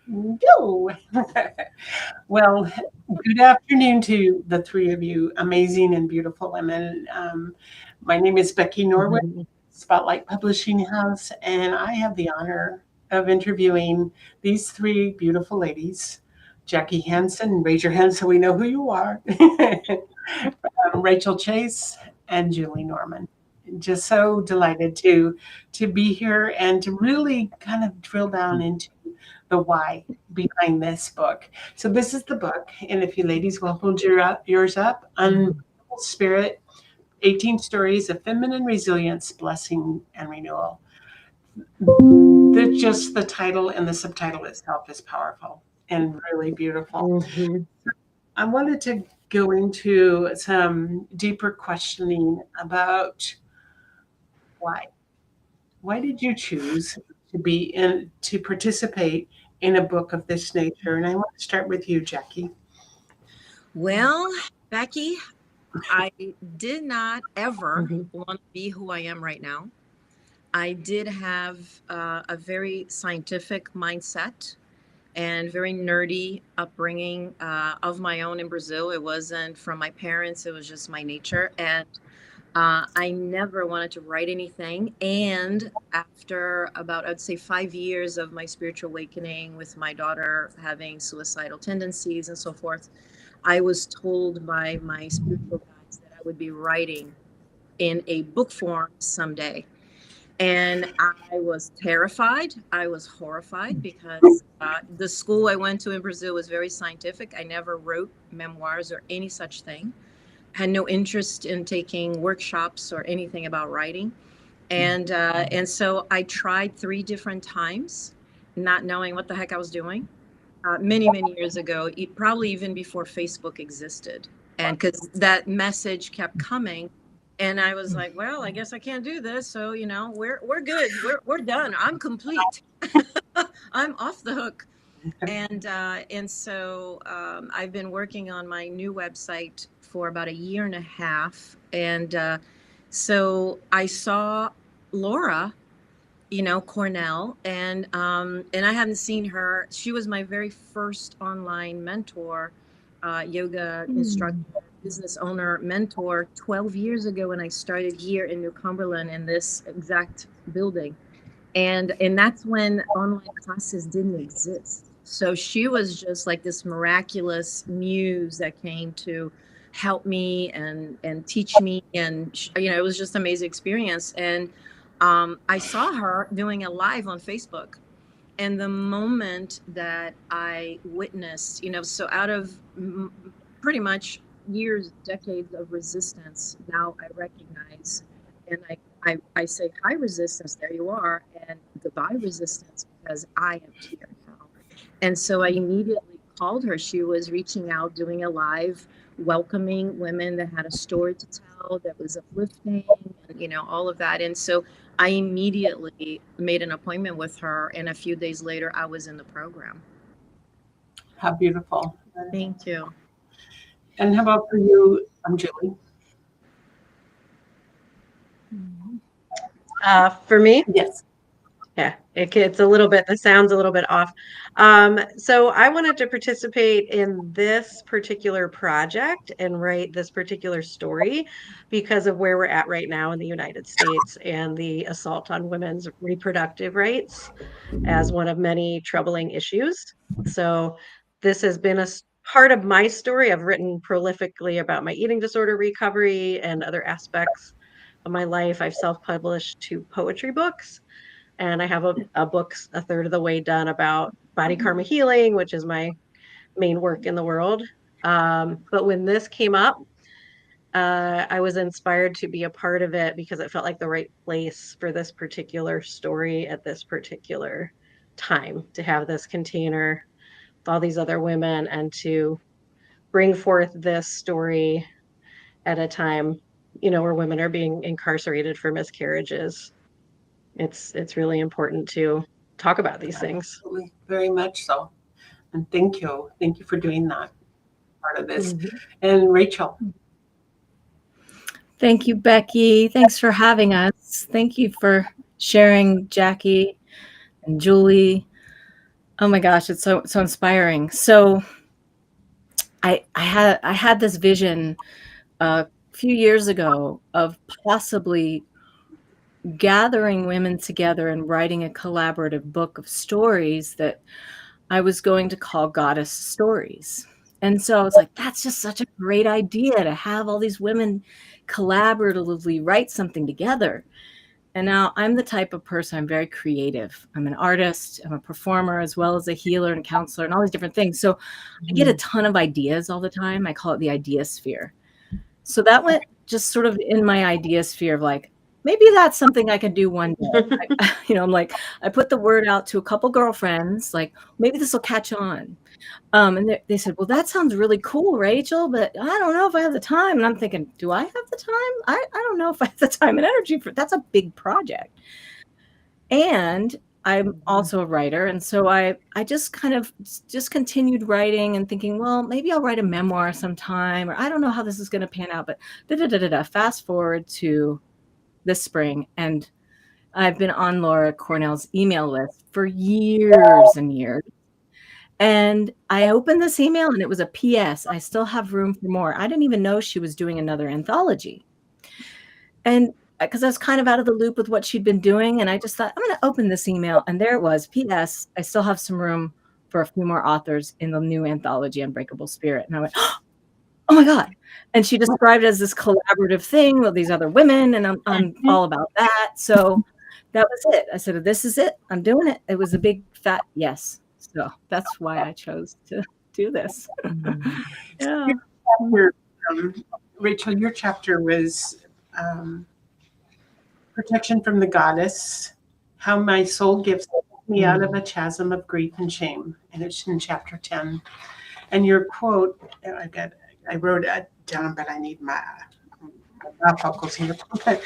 No. Well, good afternoon to the three of you, amazing and beautiful women. My name is Becky Norwood, Spotlight Publishing House, and I have the honor of interviewing these three beautiful ladies. Jackie Hansen, raise your hand so we know who you are. Rachel Chase and Julie Norman. Just so delighted to be here and to really kind of drill down into the why behind this book. So this is the book, and if you ladies will hold yours up, Unbreakable Spirit, 18 Stories of Feminine Resilience, Blessing, and Renewal. Just the title and the subtitle itself is powerful and really beautiful. I wanted to go into some deeper questioning about why. Why did you choose to participate in a book of this nature? And I want to start with you, Jackie. Well, Becky, I did not ever want to be who I am right now. I did have a very scientific mindset and very nerdy upbringing of my own in Brazil. It wasn't from my parents, it was just my nature. And I never wanted to write anything. And after about, I'd say, 5 years of my spiritual awakening with my daughter having suicidal tendencies and so forth, I was told by my spiritual guides that I would be writing in a book form someday. And I was terrified. I was horrified because the school I went to in Brazil was very scientific. I never wrote memoirs or any such thing. Had no interest in taking workshops or anything about writing. And so I tried 3 different times, not knowing what the heck I was doing. Many years ago, probably even before Facebook existed. And because that message kept coming, and I was like, well, I guess I can't do this. So, we're good. We're done. I'm complete. I'm off the hook. And so I've been working on my new website for about 1.5 years. So I saw Laura, Cornell, and I hadn't seen her. She was my very first online mentor, yoga instructor, business owner, mentor 12 years ago when I started here in New Cumberland in this exact building. And that's when online classes didn't exist. So she was just like this miraculous muse that came to help me and teach me. And, it was just an amazing experience. And I saw her doing a live on Facebook. And the moment that I witnessed, so out of pretty much years, decades of resistance, now I recognize and I say, hi, resistance, there you are, and goodbye, resistance, because I am here now. And so I immediately called her. She was reaching out, doing a live, welcoming women that had a story to tell that was uplifting, and, all of that. And so I immediately made an appointment with her, and a few days later, I was in the program. How beautiful. Thank you. And how about for you, Julie? For me? Yes. Yeah, it's a little bit, the sound's a little bit off. So I wanted to participate in this particular project and write this particular story because of where we're at right now in the United States and the assault on women's reproductive rights as one of many troubling issues. So this has been a part of my story. I've written prolifically about my eating disorder recovery and other aspects of my life. I've self-published 2 poetry books. And I have a book a third of the way done about body karma healing, which is my main work in the world. But when this came up, I was inspired to be a part of it because it felt like the right place for this particular story at this particular time, to have this container with all these other women and to bring forth this story at a time, where women are being incarcerated for miscarriages. It's really important to talk about these things. Absolutely. Very much so. And thank you. Thank you for doing that part of this. And Rachel. Thank you, Becky. Thanks for having us. Thank you for sharing, Jackie and Julie. Oh my gosh, it's so inspiring. So I had this vision a few years ago of possibly gathering women together and writing a collaborative book of stories that I was going to call Goddess Stories. And so I was like, that's just such a great idea to have all these women collaboratively write something together. And now I'm the type of person, I'm very creative. I'm an artist, I'm a performer, as well as a healer and counselor and all these different things. So I get a ton of ideas all the time. I call it the idea sphere. So that went just sort of in my idea sphere of like, maybe that's something I could do one day. I'm like, I put the word out to a couple girlfriends, like, maybe this will catch on. And they said, well, that sounds really cool, Rachel, but I don't know if I have the time. And I'm thinking, do I have the time? I don't know if I have the time and energy for that's a big project. And I'm also a writer. And so I just kind of just continued writing and thinking, well, maybe I'll write a memoir sometime, or I don't know how this is going to pan out, but fast forward to this spring. And I've been on Laura Cornell's email list for years and years. And I opened this email and it was a PS. I still have room for more. I didn't even know she was doing another anthology. And because I was kind of out of the loop with what she'd been doing. And I just thought, I'm going to open this email. And there it was. PS, I still have some room for a few more authors in the new anthology, Unbreakable Spirit. And I went, oh my God. And she described it as this collaborative thing with these other women. And I'm all about that. So that was it. I said, this is it. I'm doing it. It was a big fat yes. So that's why I chose to do this. Yeah. Rachel, your chapter was Protection from the Goddess, How My Soul Gives Me Out of a Chasm of Grief and Shame. And it's in chapter 10. And your quote, I wrote it down, but I need my focus here. Okay.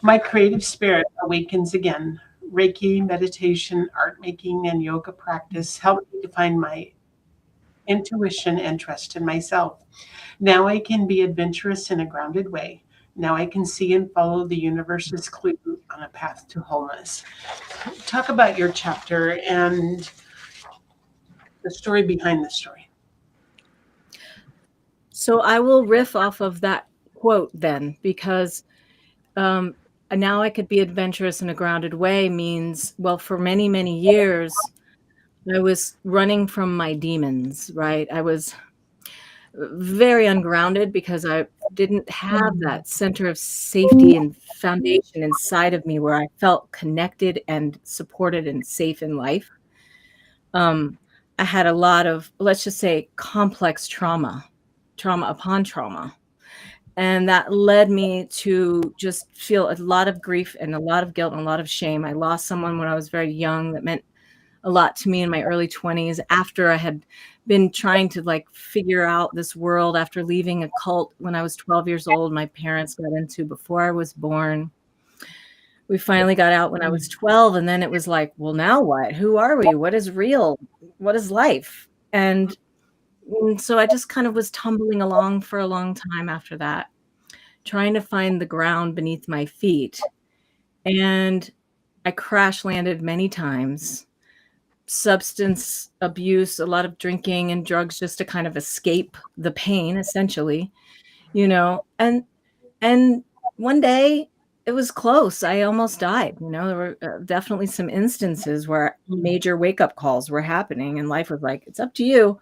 My creative spirit awakens again. Reiki, meditation, art making, and yoga practice help me to find my intuition and trust in myself. Now I can be adventurous in a grounded way. Now I can see and follow the universe's clue on a path to wholeness. Talk about your chapter and the story behind the story. So I will riff off of that quote then, because now I could be adventurous in a grounded way means, well, for many, many years, I was running from my demons, right? I was very ungrounded because I didn't have that center of safety and foundation inside of me where I felt connected and supported and safe in life. I had a lot of, let's just say, complex trauma upon trauma. And that led me to just feel a lot of grief and a lot of guilt and a lot of shame. I lost someone when I was very young that meant a lot to me in my early 20s, after I had been trying to like figure out this world after leaving a cult when I was 12 years old. My parents got into before I was born. We finally got out when I was 12. And then it was like, well, now what? Who are we? What is real? What is life? And so I just kind of was tumbling along for a long time after that, trying to find the ground beneath my feet. And I crash landed many times. Substance abuse, a lot of drinking and drugs just to kind of escape the pain, essentially, and one day it was close. I almost died. There were definitely some instances where major wake-up calls were happening and life was like, it's up to you.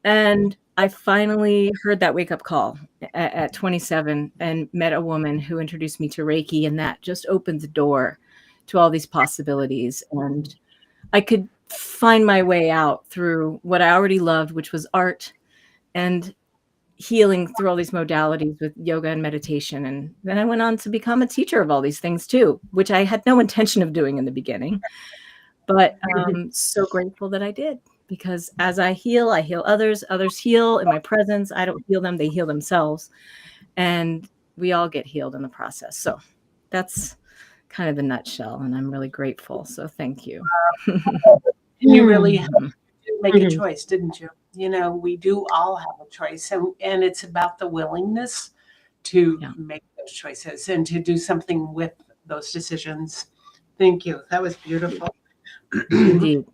And I finally heard that wake-up call at 27 and met a woman who introduced me to Reiki, and that just opened the door to all these possibilities. And I could find my way out through what I already loved, which was art and healing through all these modalities with yoga and meditation. And then I went on to become a teacher of all these things too, which I had no intention of doing in the beginning. But I'm so grateful that I did, because as I heal others. Others heal in my presence. I don't heal them, they heal themselves. And we all get healed in the process. So that's kind of the nutshell, and I'm really grateful. So thank you. You really had to make a choice, didn't you? We do all have a choice, and it's about the willingness to make those choices and to do something with those decisions. Thank you. That was beautiful. Indeed.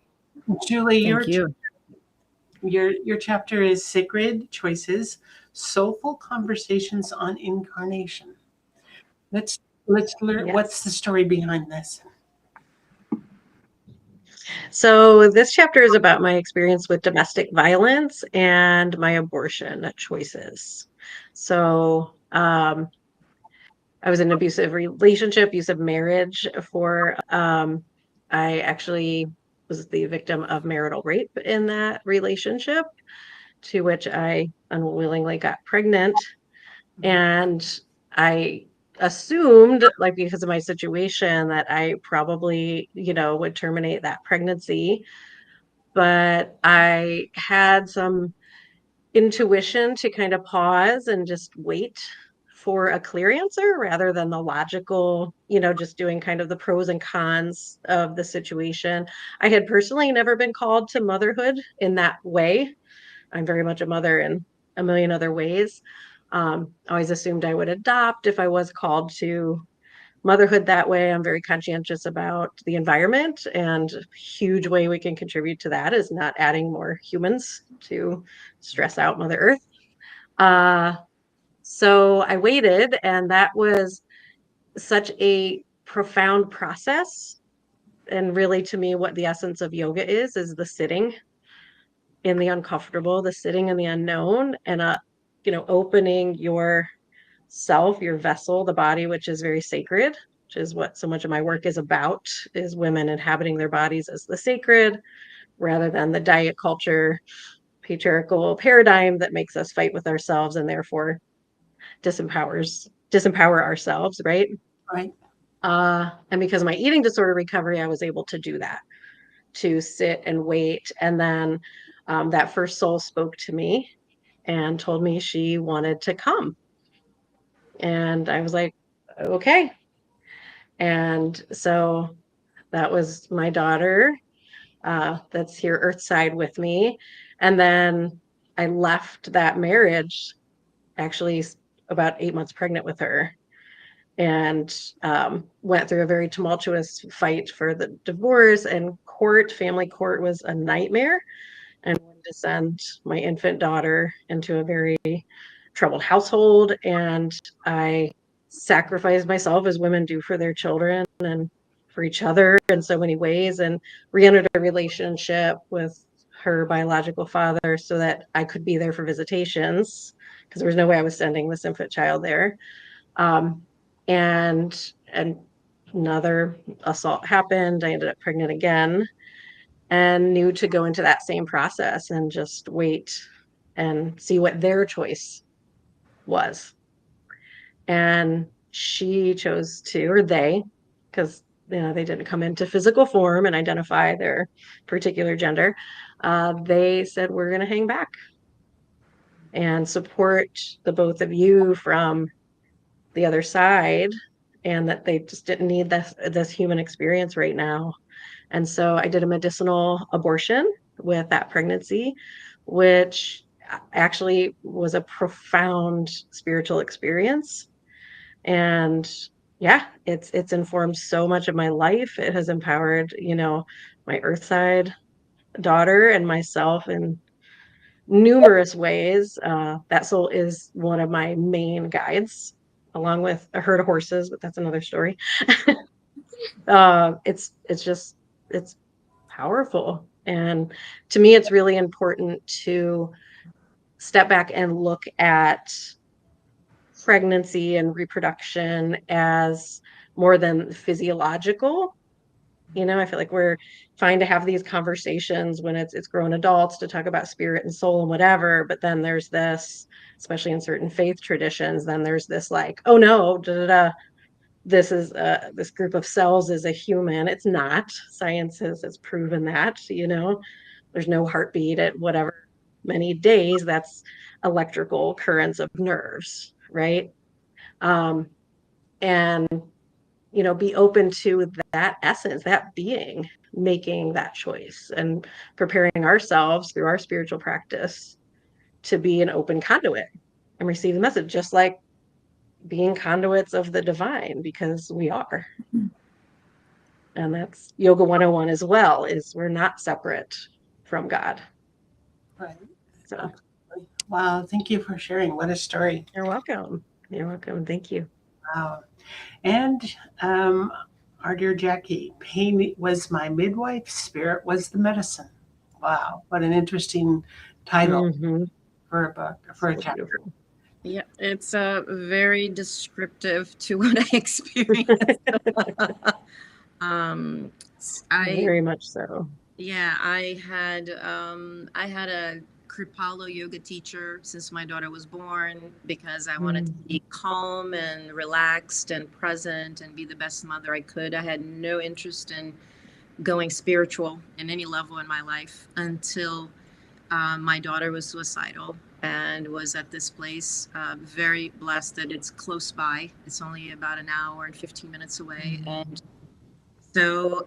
Julie, Thank you. your chapter is Sacred Choices, Soulful Conversations on Incarnation. Let's learn what's Yes. the story behind this. So this chapter is about my experience with domestic violence and my abortion choices. So I was in an abusive relationship, abusive marriage for I actually was the victim of marital rape in that relationship, to which I unwillingly got pregnant. And I assumed, like, because of my situation, that I probably, would terminate that pregnancy. But I had some intuition to kind of pause and just wait for a clear answer rather than the logical, just doing kind of the pros and cons of the situation. I had personally never been called to motherhood in that way. I'm very much a mother in a million other ways. Always assumed I would adopt if I was called to motherhood that way. I'm very conscientious about the environment, and a huge way we can contribute to that is not adding more humans to stress out Mother Earth. Uh, so I waited, and that was such a profound process. And really, to me, what the essence of yoga is the sitting in the uncomfortable, the sitting in the unknown, and opening your self, your vessel, the body, which is very sacred, which is what so much of my work is about, is women inhabiting their bodies as the sacred rather than the diet culture patriarchal paradigm that makes us fight with ourselves and therefore disempower ourselves, right? Right. And because of my eating disorder recovery, I was able to do that, to sit and wait. And then that first soul spoke to me and told me she wanted to come. And I was like, okay. And so that was my daughter that's here earthside with me. And then I left that marriage actually about 8 months pregnant with her, and went through a very tumultuous fight for the divorce, and family court was a nightmare, and wanted to send my infant daughter into a very troubled household. And I sacrificed myself, as women do for their children and for each other in so many ways, and re-entered a relationship with her biological father so that I could be there for visitations, because there was no way I was sending this infant child there. Um, and another assault happened. I ended up pregnant again, and knew to go into that same process and just wait and see what their choice was. And she chose to, or they, because they didn't come into physical form and identify their particular gender. They said, we're going to hang back and support the both of you from the other side, and that they just didn't need this human experience right now. And so I did a medicinal abortion with that pregnancy, which actually was a profound spiritual experience. And yeah, it's informed so much of my life. It has empowered, my earthside daughter and myself in numerous ways. That soul is one of my main guides, along with a herd of horses, but that's another story. It's powerful. And to me, it's really important to step back and look at pregnancy and reproduction as more than physiological. I feel like we're trying to have these conversations when it's grown adults to talk about spirit and soul and whatever, but then there's this, especially in certain faith traditions, then there's this like, oh no, da, da, da, this group of cells is a human. It's not. Science has proven that. There's no heartbeat at whatever many days. That's electrical currents of nerves, right? um, and be open to that essence, that being making that choice, and preparing ourselves through our spiritual practice to be an open conduit and receive the message, just like being conduits of the divine, because we are. And that's Yoga 101 as well, is we're not separate from God. Right. So Absolutely. Wow. Thank you for sharing. What a story. you're welcome. You're welcome. Thank you. Wow. And our dear Jackie, pain was my midwife, spirit was the medicine. Wow. What an interesting title Mm-hmm. for a book, for a So chapter. beautiful. Yeah, it's very descriptive to what I experienced. um, I Very much so. Yeah, I had a Kripalu yoga teacher since my daughter was born because I wanted to be calm and relaxed and present and be the best mother I could. I had no interest in going spiritual in any level in my life until my daughter was suicidal and was at this place. Very blessed that it's close by. It's only about an hour and 15 minutes away, and so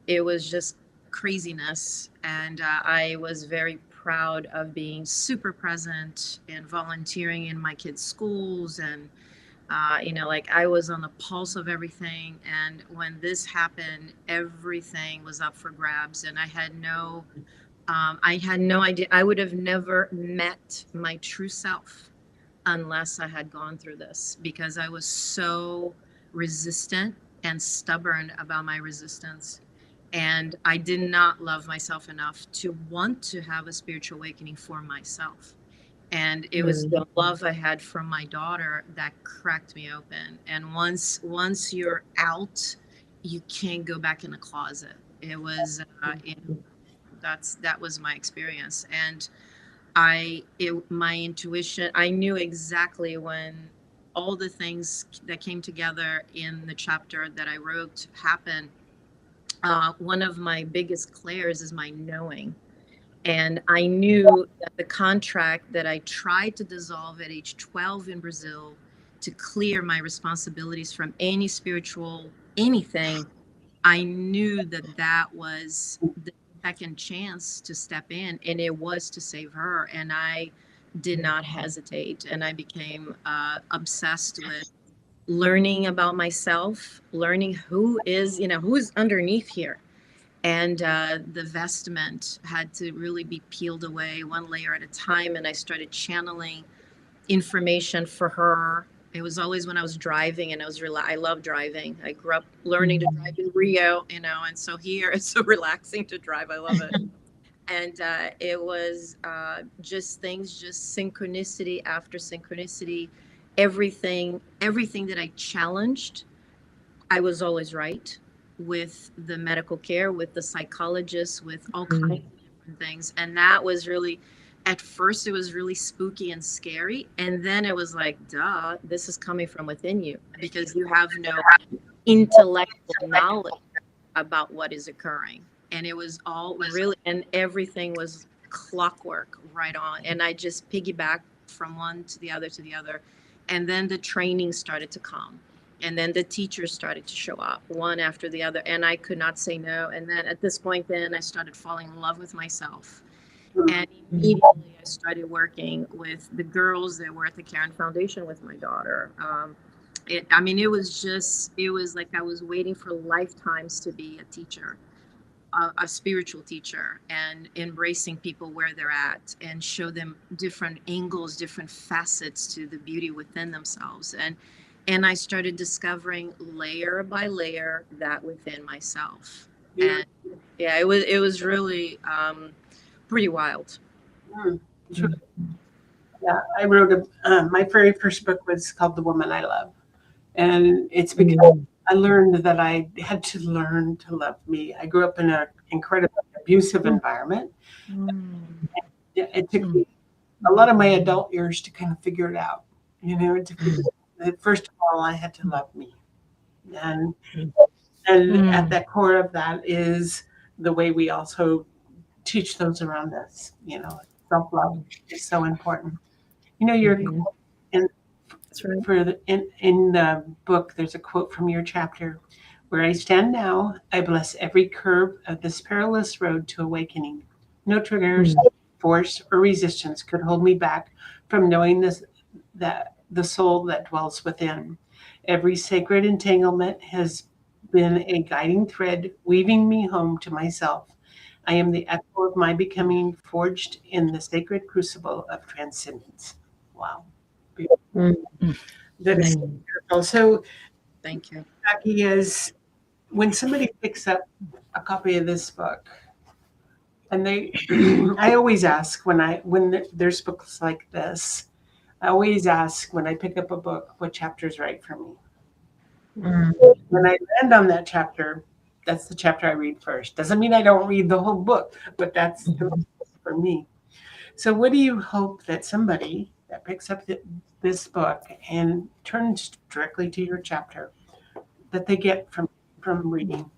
it was just craziness. And I was very proud of being super present and volunteering in my kids' schools. And, like I was on the pulse of everything. And when this happened, everything was up for grabs. And I had no idea. I would have never met my true self unless I had gone through this because I was so resistant and stubborn about my resistance. And I did not love myself enough to want to have a spiritual awakening for myself. And it was the love I had from my daughter that cracked me open. And once you're out, you can't go back in the closet. It was that was my experience. And my intuition, I knew exactly when all the things that came together in the chapter that I wrote happened. One of my biggest clairs is my knowing. And I knew that the contract that I tried to dissolve at age 12 in Brazil to clear my responsibilities from any spiritual anything, I knew that that was the second chance to step in, and it was to save her. And I did not hesitate, and I became obsessed with learning about myself, learning who's underneath here. And the vestment had to really be peeled away one layer at a time, and I started channeling information for her. It was always when I was driving, and I love driving. I grew up learning to drive in Rio, and so here it's so relaxing to drive. I love it. And it was just things, just synchronicity after synchronicity. Everything that I challenged, I was always right with the medical care, with the psychologists, with all kinds of different things. And that was really, at first, it was really spooky and scary. And then it was like, duh, this is coming from within you because you have no intellectual knowledge about what is occurring. And it was all really, and everything was clockwork right on. And I just piggybacked from one to the other to the other. And then the training started to come. And then the teachers started to show up one after the other. And I could not say no. And then at this point, then I started falling in love with myself. And immediately I started working with the girls that were at the Karen Foundation with my daughter. It was like I was waiting for lifetimes to be a teacher, a spiritual teacher, and embracing people where they're at and show them different angles, different facets to the beauty within themselves. And I started discovering layer by layer that within myself. And yeah, it was really pretty wild. Sure. Yeah, I wrote my very first book was called The Woman I Love. And it's because I learned that I had to learn to love me. I grew up in an incredibly abusive environment. It took me a lot of my adult years to kind of figure it out. First of all, I had to love me. And at the core of that is the way we also teach those around us. Self-love is so important. You're in in the book, there's a quote from your chapter: "Where I stand now, I bless every curve of this perilous road to awakening. No triggers, force, or resistance could hold me back from knowing that the soul that dwells within. Every sacred entanglement has been a guiding thread weaving me home to myself. I am the echo of my becoming, forged in the sacred crucible of transcendence. Wow. Mm. That is Mm. beautiful. So, Thank you. Jackie, is when somebody picks up a copy of this book, and they, I always ask when there's books like this, I always ask when I pick up a book, what chapter's right for me. Mm. When I land on that chapter, that's the chapter I read first. Doesn't mean I don't read the whole book, but that's the for me. So, what do you hope that somebody that picks up this book and turns directly to your chapter that they get from reading?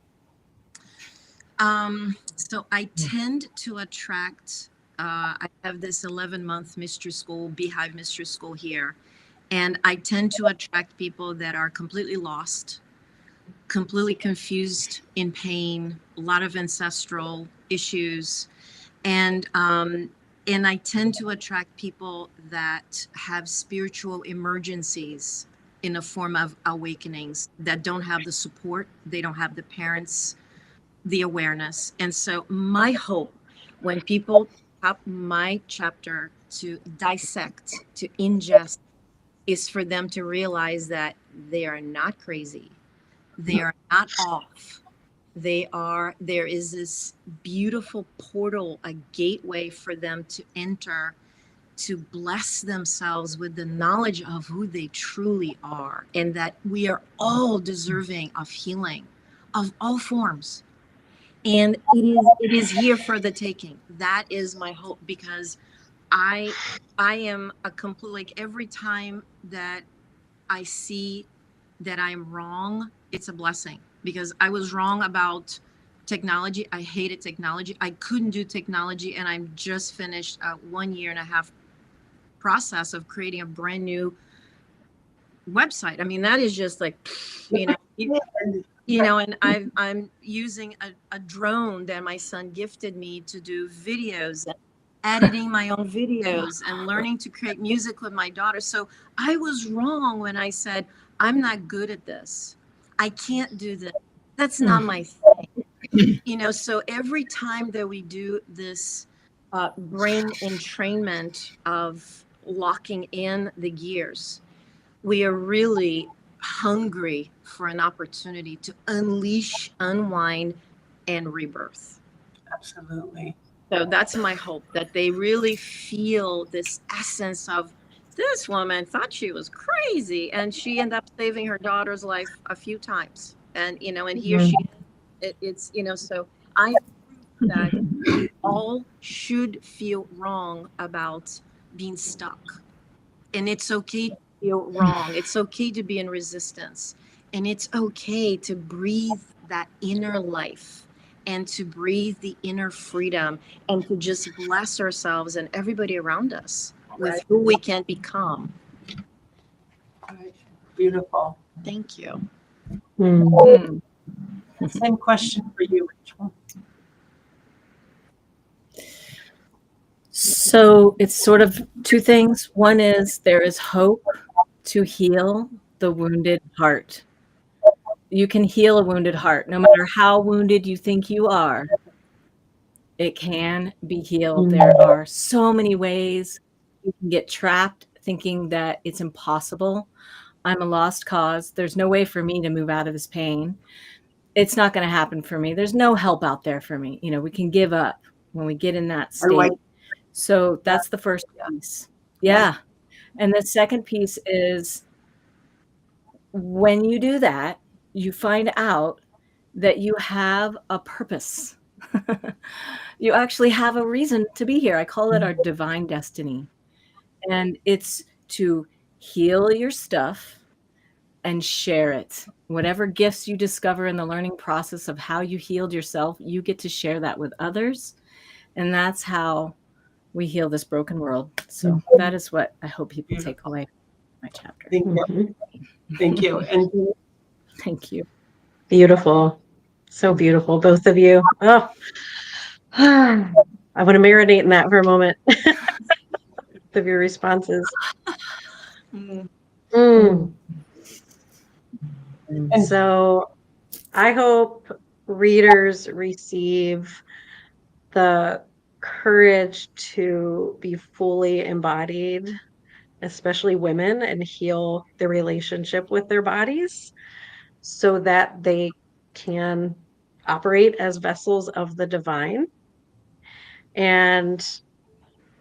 So I tend to attract. I have this 11-month mystery school, Beehive Mystery School here, and I tend to attract people that are completely lost, completely confused, in pain, a lot of ancestral issues, and I tend to attract people that have spiritual emergencies in a form of awakenings that don't have the support, they don't have the parents, the awareness. And so my hope when people have my chapter to dissect, to ingest, is for them to realize that they are not crazy. They are not off. There is this beautiful portal, a gateway for them to enter, to bless themselves with the knowledge of who they truly are, and that we are all deserving of healing of all forms. And it is here for the taking. That is my hope, because I I am a complete, like, every time that I see that I'm wrong, it's a blessing, because I was wrong about technology. I hated technology. I couldn't do technology, and I'm just finished a 1.5 year process of creating a brand new website. I mean, that is just like, and I'm using a drone that my son gifted me to do videos, and editing my own videos, and learning to create music with my daughter. So I was wrong when I said, I'm not good at this. I can't do this. That's not my thing. So every time that we do this brain entrainment of locking in the gears, we are really hungry for an opportunity to unleash, unwind, and rebirth. Absolutely. So that's my hope, that they really feel this essence of, this woman thought she was crazy, and she ended up saving her daughter's life a few times. And here she is. So I that all should feel wrong about being stuck. And it's okay to feel wrong. It's okay to be in resistance. And it's okay to breathe that inner life, and to breathe the inner freedom, and to just bless ourselves and everybody around us with Right. who we can become. Right. Beautiful. Thank you. Mm. Same question for you, Rachel. So it's sort of two things. One is there is hope to heal the wounded heart. You can heal a wounded heart, no matter how wounded you think you are. It can be healed. There are so many ways. You can get trapped thinking that it's impossible. I'm a lost cause. There's no way for me to move out of this pain. It's not going to happen for me. There's no help out there for me. We can give up when we get in that state. So that's the first piece. Yeah. And the second piece is, when you do that, you find out that you have a purpose. You actually have a reason to be here. I call it our divine destiny. And it's to heal your stuff and share it. Whatever gifts you discover in the learning process of how you healed yourself, you get to share that with others. And that's how we heal this broken world. So that is what I hope people take away from my chapter. Thank you. Thank you. And Thank you. Beautiful. So beautiful, both of you. Oh, I want to marinate in that for a moment. Of your responses. Mm. Mm. And So I hope readers receive the courage to be fully embodied, especially women, and heal their relationship with their bodies so that they can operate as vessels of the divine. And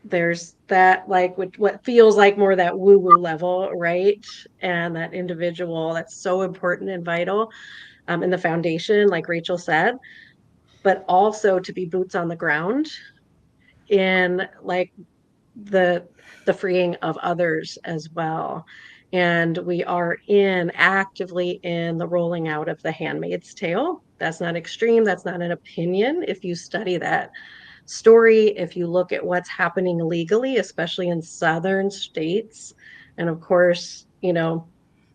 there's that, like, what feels like more that woo woo level, right? And that individual that's so important and vital, in the foundation, like Rachel said, but also to be boots on the ground in like the the freeing of others as well. And we are actively in the rolling out of the Handmaid's Tale. That's not extreme, that's not an opinion. If you study that story, if you look at what's happening legally, especially in southern states, and of course,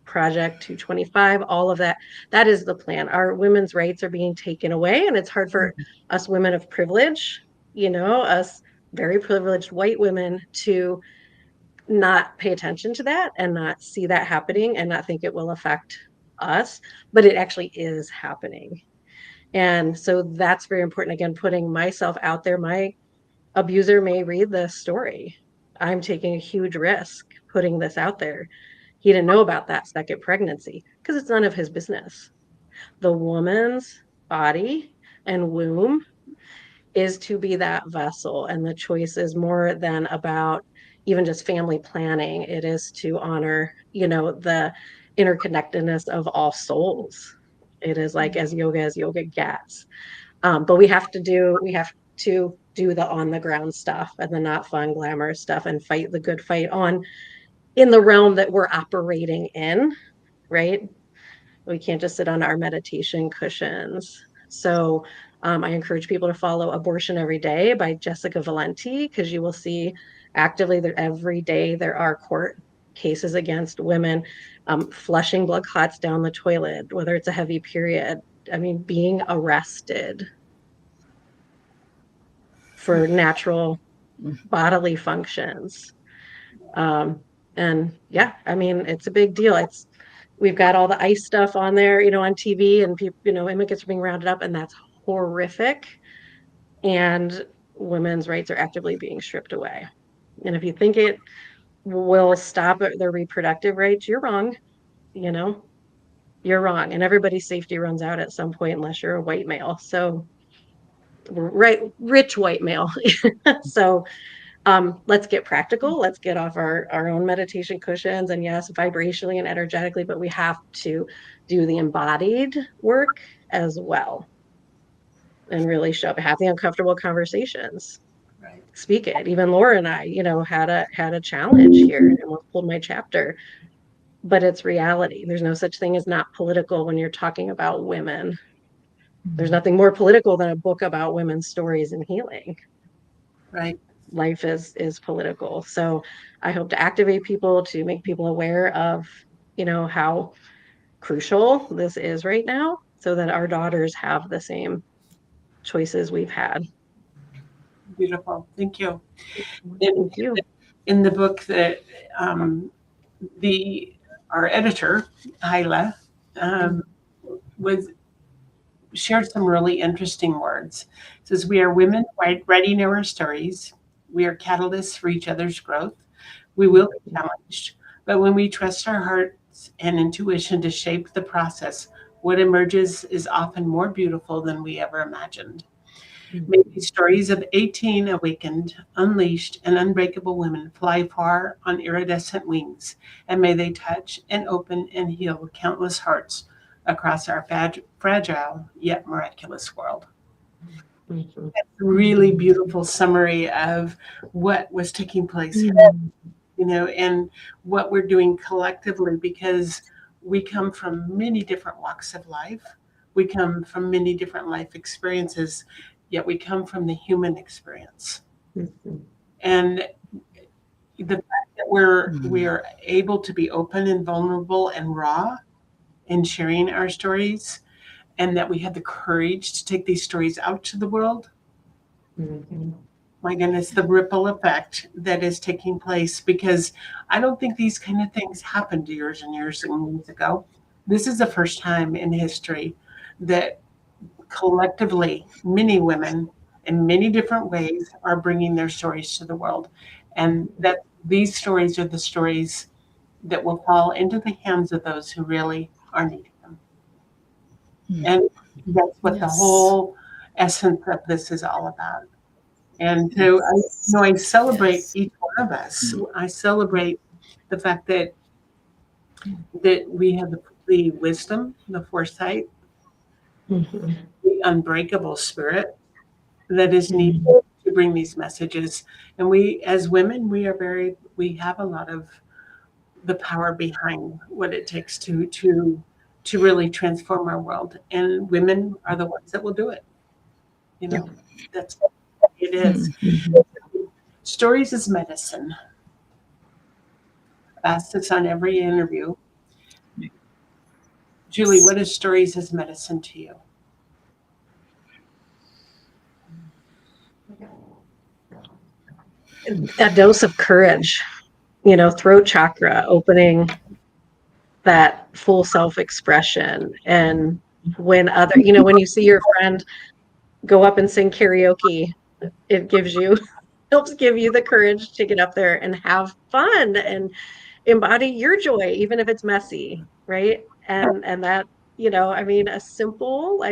Project 225, all of that, that is the plan. Our women's rights are being taken away, and it's hard for us women of privilege, us very privileged white women, to not pay attention to that and not see that happening and not think it will affect us, but it actually is happening. And so that's very important. Again, putting myself out there. My abuser may read this story. I'm taking a huge risk putting this out there. He didn't know about that second pregnancy because it's none of his business. The woman's body and womb is to be that vessel, and the choice is more than about even just family planning. It is to honor, the interconnectedness of all souls. It is like as yoga gets. But we have to do the on the ground stuff and the not fun, glamorous stuff, and fight the good fight on in the realm that we're operating in, right? We can't just sit on our meditation cushions. So I encourage people to follow Abortion Every Day by Jessica Valenti, because you will see actively that every day there are court cases against women flushing blood clots down the toilet, whether it's a heavy period. I mean, being arrested for natural bodily functions. And yeah, I mean, it's a big deal. We've got all the ICE stuff on there, on TV, and people, immigrants are being rounded up, and that's horrific. And women's rights are actively being stripped away. And if you think it will stop at their reproductive rights, you're wrong. You know, you're wrong. And everybody's safety runs out at some point, unless you're a white male. So, right, rich white male. So, let's get practical. Let's get off our own meditation cushions, and yes, vibrationally and energetically, but we have to do the embodied work as well and really show up, have the uncomfortable conversations, Right. speak it. Even Laura and I, had a challenge here, and we'll pull my chapter, but it's reality. There's no such thing as not political when you're talking about women. There's nothing more political than a book about women's stories and healing. Right. Life is political. So I hope to activate people, to make people aware of, how crucial this is right now, so that our daughters have the same choices we've had. Beautiful. Thank you. Thank you. In the book that our editor, Hyla, was shared some really interesting words. It says, "We are women writing our stories. We are catalysts for each other's growth. We will be challenged, but when we trust our hearts and intuition to shape the process, what emerges is often more beautiful than we ever imagined. May these stories of 18 awakened, unleashed, and unbreakable women fly far on iridescent wings, and may they touch and open and heal countless hearts across our fragile yet miraculous world." Mm-hmm. That's a really beautiful summary of what was taking place, and what we're doing collectively, because we come from many different walks of life. We come from many different life experiences, yet we come from the human experience. Mm-hmm. And the fact that we are able to be open and vulnerable and raw in sharing our stories, and that we have the courage to take these stories out to the world. Mm-hmm. My goodness, the ripple effect that is taking place, because I don't think these kind of things happened years and years and years ago. This is the first time in history that collectively, many women in many different ways are bringing their stories to the world. And that these stories are the stories that will fall into the hands of those who really are needing them. And that's what the Yes. whole essence of this is all about. And so I celebrate Yes. each one of us. I celebrate the fact that we have the wisdom, the foresight, the unbreakable spirit that is needed to bring these messages. And we, as women, we have a lot of the power behind what it takes to really transform our world. And women are the ones that will do it. You know, that's what it is. Stories is medicine. Ask this on every interview. Julie, what is stories as medicine to you? A dose of courage, throat chakra opening, that full self-expression. And when when you see your friend go up and sing karaoke, it helps give you the courage to get up there and have fun and embody your joy, even if it's messy, right? And that, a simple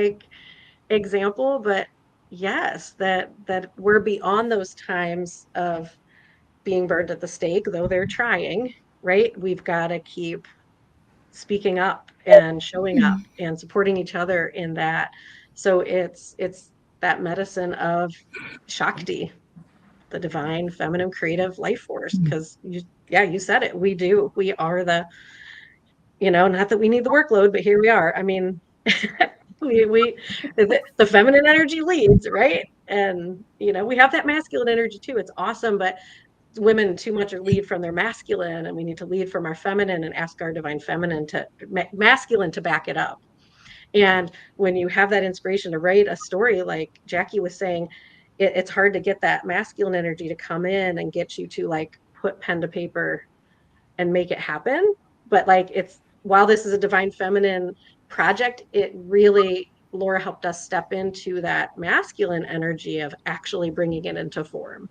example, but yes, that we're beyond those times of being burned at the stake, though they're trying, right? We've got to keep speaking up and showing up and supporting each other in that. So it's that medicine of Shakti, the divine feminine creative life force. Because you said it. We are not that we need the workload, but here we are. I mean, the feminine energy leads, right? And we have that masculine energy too. It's awesome, but women too much lead from their masculine, and we need to lead from our feminine and ask our divine feminine to masculine to back it up. And when you have that inspiration to write a story, like Jackie was saying, it's hard to get that masculine energy to come in and get you to put pen to paper and make it happen. But it's while this is a divine feminine project, it really, Laura helped us step into that masculine energy of actually bringing it into form,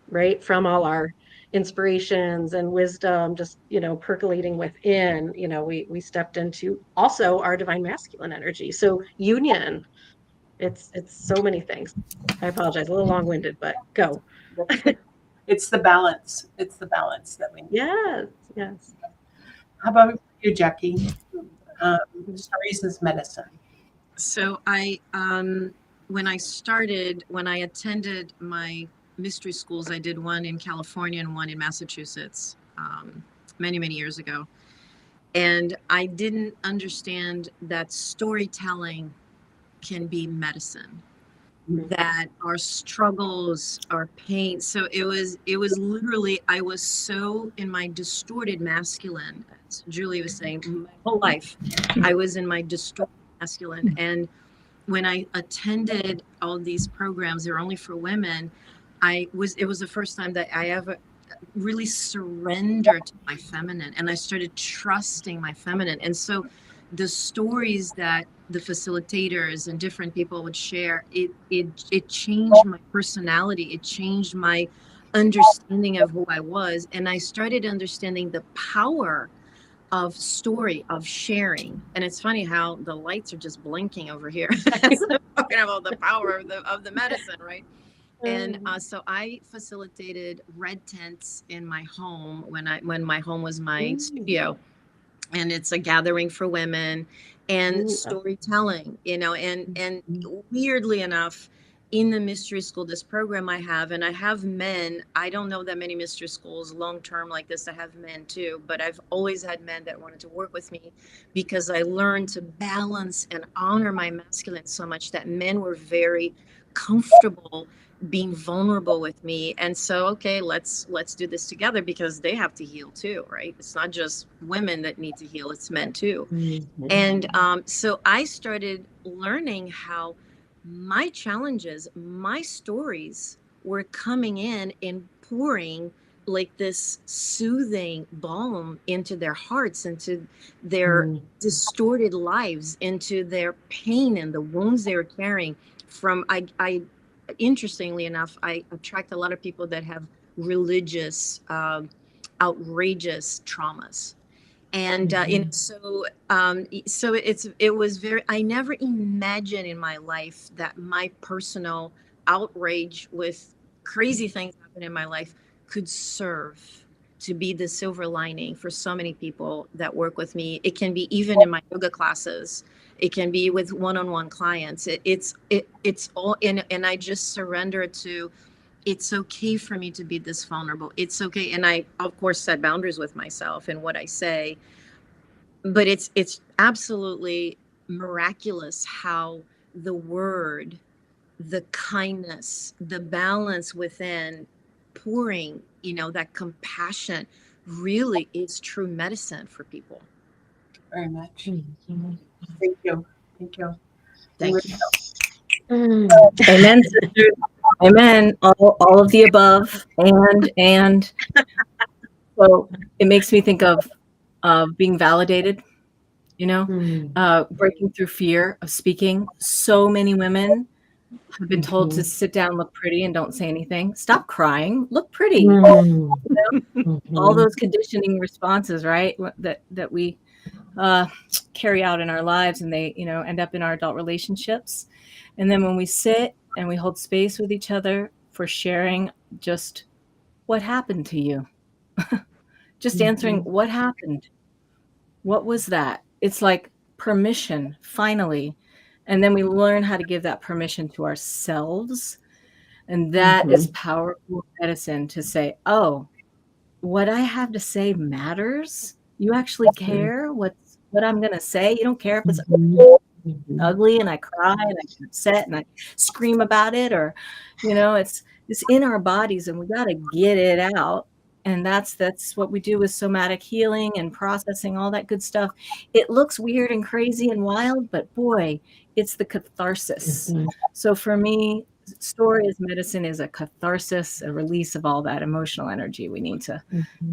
right? From all our inspirations and wisdom, just, percolating within, we stepped into also our divine masculine energy. So union, it's so many things. I apologize, a little long-winded, but go. It's the balance. It's the balance that we need. Yes. How about you, Jackie? Stories as medicine. So when I attended my mystery schools, I did one in California and one in Massachusetts many, many years ago. And I didn't understand that storytelling can be medicine, that our struggles, our pain. So it was literally, I was so in my distorted masculine, as Julie was saying, my whole life, I was in my distorted masculine. And when I attended all these programs, they're only for women, it was the first time that I ever really surrendered to my feminine, and I started trusting my feminine. And so the stories that the facilitators and different people would share, it changed my personality, it changed my understanding of who I was, and I started understanding the power of story, of sharing. And it's funny how the lights are just blinking over here as I'm talking about the power of the medicine, right? And so I facilitated red tents in my home when my home was my studio, and it's a gathering for women and storytelling, and weirdly enough, in the mystery school, this program I have, and I have men. I don't know that many mystery schools long term like this. I have men too, but I've always had men that wanted to work with me because I learned to balance and honor my masculine so much that men were very comfortable being vulnerable with me. And so, okay, let's do this together, because they have to heal too, right? It's not just women that need to heal, it's men too. And so I started learning how my challenges, my stories were coming in and pouring like this soothing balm into their hearts, into their distorted lives, into their pain and the wounds they were carrying from. I interestingly enough, I attract a lot of people that have religious, outrageous traumas. And so it was very, I never imagined in my life that my personal outrage with crazy things happen in my life could serve to be the silver lining for so many people that work with me. It can be even in my yoga classes. It can be with one-on-one clients. It's all in, and I just surrender to, it's okay for me to be this vulnerable. It's okay. And I, of course, set boundaries with myself and what I say. But it's absolutely miraculous how the word, the kindness, the balance within, pouring, that compassion really is true medicine for people. Very much. Thank you. Thank you. Thank you. Amen, sisters. Amen. All of the above. And so it makes me think of being validated, breaking through fear of speaking. So many women have been told to sit down, look pretty, and don't say anything. Stop crying. Look pretty. All those conditioning responses, right? That we carry out in our lives, and they, end up in our adult relationships. And then when we sit and we hold space with each other for sharing just what happened to you, just answering what happened, what was that? It's like permission, finally. And then we learn how to give that permission to ourselves. And that is powerful medicine, to say, oh, what I have to say matters. You actually care what I'm going to say. You don't care if it's ugly and I cry and I get upset and I scream about it, or, it's in our bodies and we got to get it out. And that's what we do with somatic healing and processing, all that good stuff. It looks weird and crazy and wild, but boy, it's the catharsis. So for me, story as medicine is a catharsis, a release of all that emotional energy we need to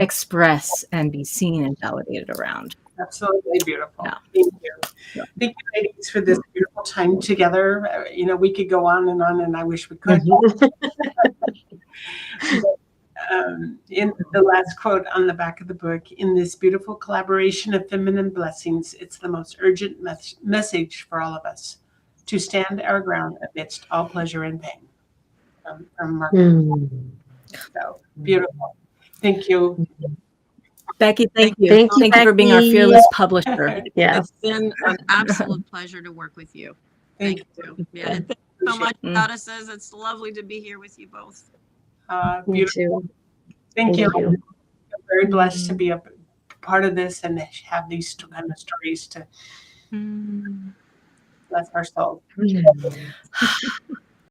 express and be seen and validated around. Absolutely beautiful. Yeah. Thank you. Yeah. Thank you, ladies, for this beautiful time together. We could go on, and I wish we could. In the last quote on the back of the book, in this beautiful collaboration of feminine blessings, it's the most urgent message for all of us to stand our ground amidst all pleasure and pain. From Mark. So beautiful. Thank you. Becky, thank you. Thank you for being our fearless publisher. It's been an absolute pleasure to work with you. Thank you. Yeah, and thank you so much, Goddesses. It's lovely to be here with you both. Beautiful. Thank you. I'm very blessed to be a part of this and have these kind of stories to bless our soul.